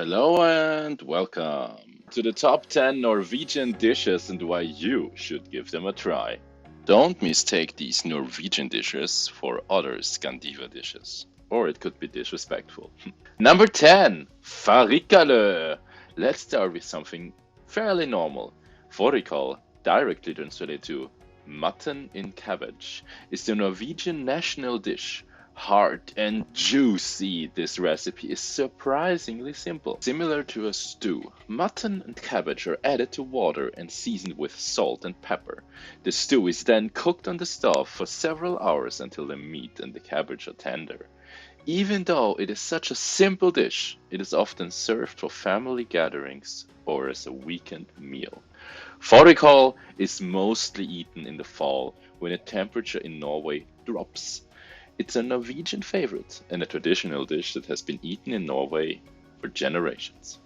Hello and welcome to the top 10 Norwegian dishes and why you should give them a try. Don't mistake these Norwegian dishes for other Scandinavian dishes, or it could be disrespectful. Number 10, Farika. Let's start with something fairly normal. Fårikål, directly translated to mutton in cabbage, is the Norwegian national dish. Hard and juicy, this recipe is surprisingly simple. Similar to a stew, mutton and cabbage are added to water and seasoned with salt and pepper. The stew is then cooked on the stove for several hours until the meat and the cabbage are tender. Even though it is such a simple dish, it is often served for family gatherings or as a weekend meal. Fårikål is mostly eaten in the fall when the temperature in Norway drops. It's a Norwegian favorite and a traditional dish that has been eaten in Norway for generations.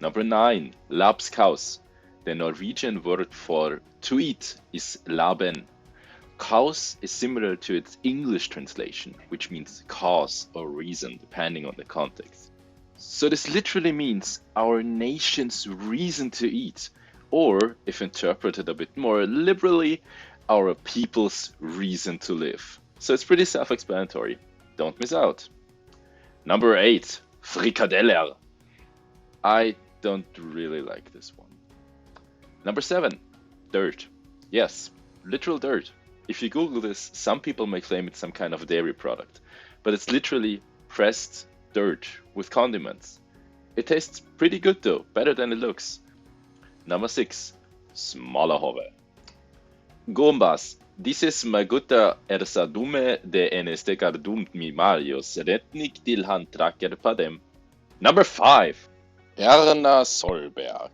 Number 9. Lapskaus. The Norwegian word for to eat is Laben. Kaus is similar to its English translation, which means cause or reason, depending on the context. So this literally means our nation's reason to eat, or, if interpreted a bit more liberally, our people's reason to live. So it's pretty self-explanatory. Don't miss out. Number 8, frikadeller. I don't really like this one. Number 7, dirt. Yes, literal dirt. If you Google this, some people may claim it's some kind of dairy product, but it's literally pressed dirt with condiments. It tastes pretty good though, better than it looks. Number 6, smalahove. Gombas. Dices maguta ersadume de enestekardum mi marios retnik dilhan tracker padem. Number 5, Erna Solberg.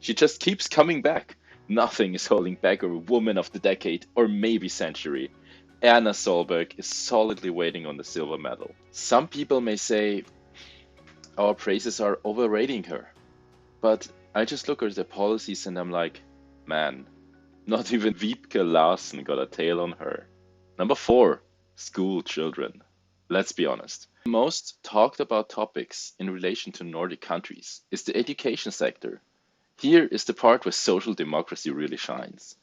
She just keeps coming back. Nothing is holding back her woman of the decade or maybe century. Erna Solberg is solidly waiting on the silver medal. Some people may say our praises are overrating her, but I just look at the policies and I'm like, man, not even Wiebke Larsen got a tail on her. Number 4, school children. Let's be honest. The most talked about topics in relation to Nordic countries is the education sector. Here is the part where social democracy really shines.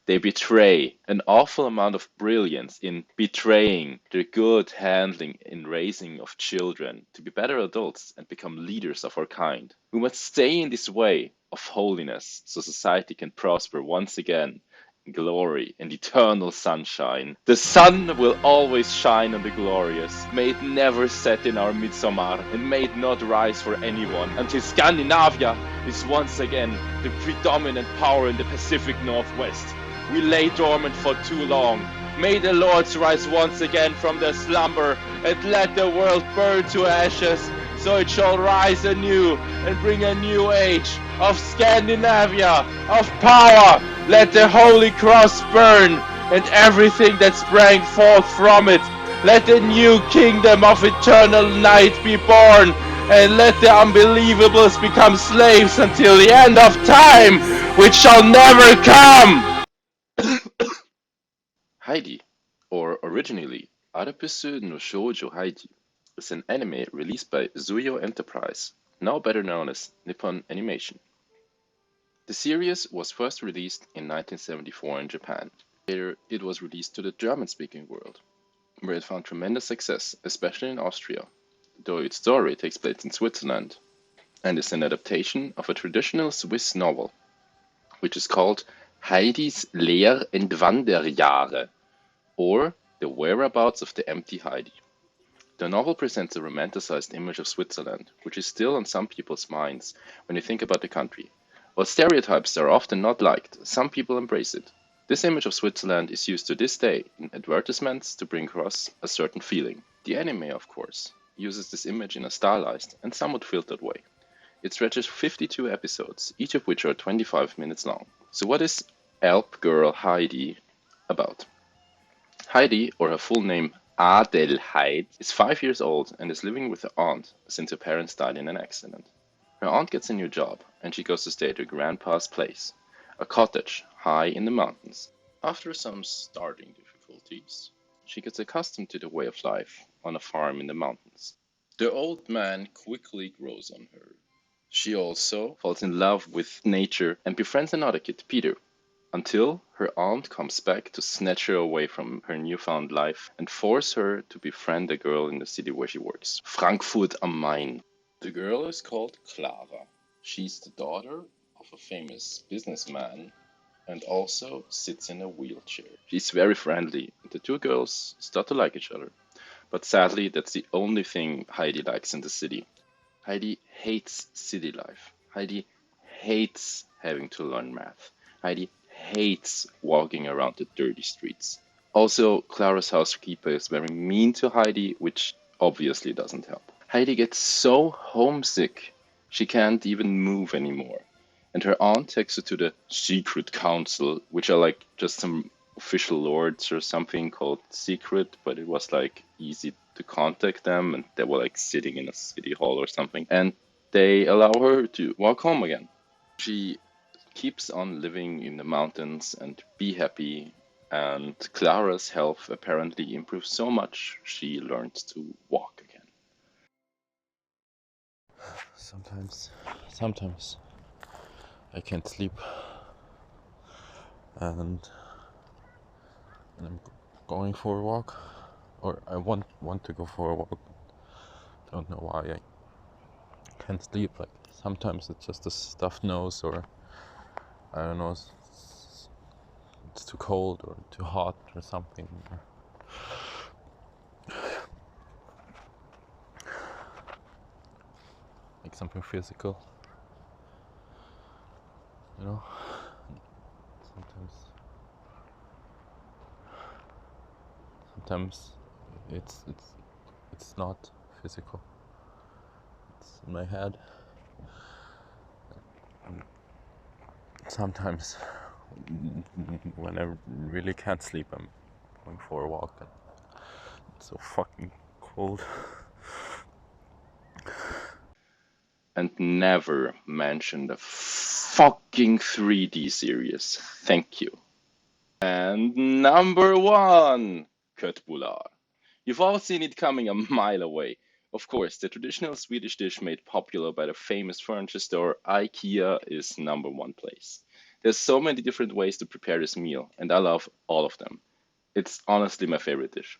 They betray an awful amount of brilliance in betraying their good handling in raising of children to be better adults and become leaders of our kind. We must stay in this way of holiness so society can prosper once again in glory and eternal sunshine. The sun will always shine on the glorious. May it never set in our midsummer and may it not rise for anyone until Scandinavia is once again the predominant power in the Pacific Northwest. We lay dormant for too long. May the lords rise once again from their slumber and let the world burn to ashes, so it shall rise anew and bring a new age of Scandinavia, of power. Let the Holy Cross burn and everything that sprang forth from it. Let the new kingdom of eternal night be born, and let the unbelievables become slaves until the end of time, which shall never come. Heidi, or originally Arapusu no Shoujo Heidi, is an anime released by Zuyo Enterprise, now better known as Nippon Animation. The series was first released in 1974 in Japan. Later, it was released to the German-speaking world, where it found tremendous success, especially in Austria, though its story takes place in Switzerland, and is an adaptation of a traditional Swiss novel, which is called Heidi's Lehr- und Wanderjahre, or The Whereabouts of the Empty Heidi. The novel presents a romanticized image of Switzerland, which is still on some people's minds when you think about the country. While stereotypes are often not liked, some people embrace it. This image of Switzerland is used to this day in advertisements to bring across a certain feeling. The anime, of course, uses this image in a stylized and somewhat filtered way. It stretches 52 episodes, each of which are 25 minutes long. So what is Alp Girl Heidi about? Heidi, or her full name Adelheid, is 5 years old and is living with her aunt since her parents died in an accident. Her aunt gets a new job and she goes to stay at her grandpa's place, a cottage high in the mountains. After some starting difficulties, she gets accustomed to the way of life on a farm in the mountains. The old man quickly grows on her. She also falls in love with nature and befriends another kid, Peter, until her aunt comes back to snatch her away from her newfound life and force her to befriend a girl in the city where she works, Frankfurt am Main. The girl is called Clara. She's the daughter of a famous businessman and also sits in a wheelchair. She's very friendly. The two girls start to like each other. But sadly, that's the only thing Heidi likes in the city. Heidi hates city life. Heidi hates having to learn math. Heidi hates walking around the dirty streets. Also, Clara's housekeeper is very mean to Heidi, which obviously doesn't help. Heidi gets so homesick she can't even move anymore. And her aunt takes her to the secret council, which are like just some official lords or something called secret, but it was like easy to contact them, and they were like sitting in a city hall or something. And they allow her to walk home again. She keeps on living in the mountains and be happy. And Clara's health apparently improves so much she learns to walk again. Sometimes I can't sleep, and I'm going for a walk, or I want to go for a walk. Don't know why I can't sleep. Like sometimes it's just a stuffed nose, or I don't know, it's too cold or too hot or something. Like something physical, you know. Sometimes it's not physical. It's in my head. And sometimes when I really can't sleep, I'm going for a walk, and it's so fucking cold. And never mention the fucking 3D series. Thank you. And number one, Kurtbular. You've all seen it coming a mile away. Of course, the traditional Swedish dish made popular by the famous furniture store IKEA is number one place. There's so many different ways to prepare this meal, and I love all of them. It's honestly my favorite dish.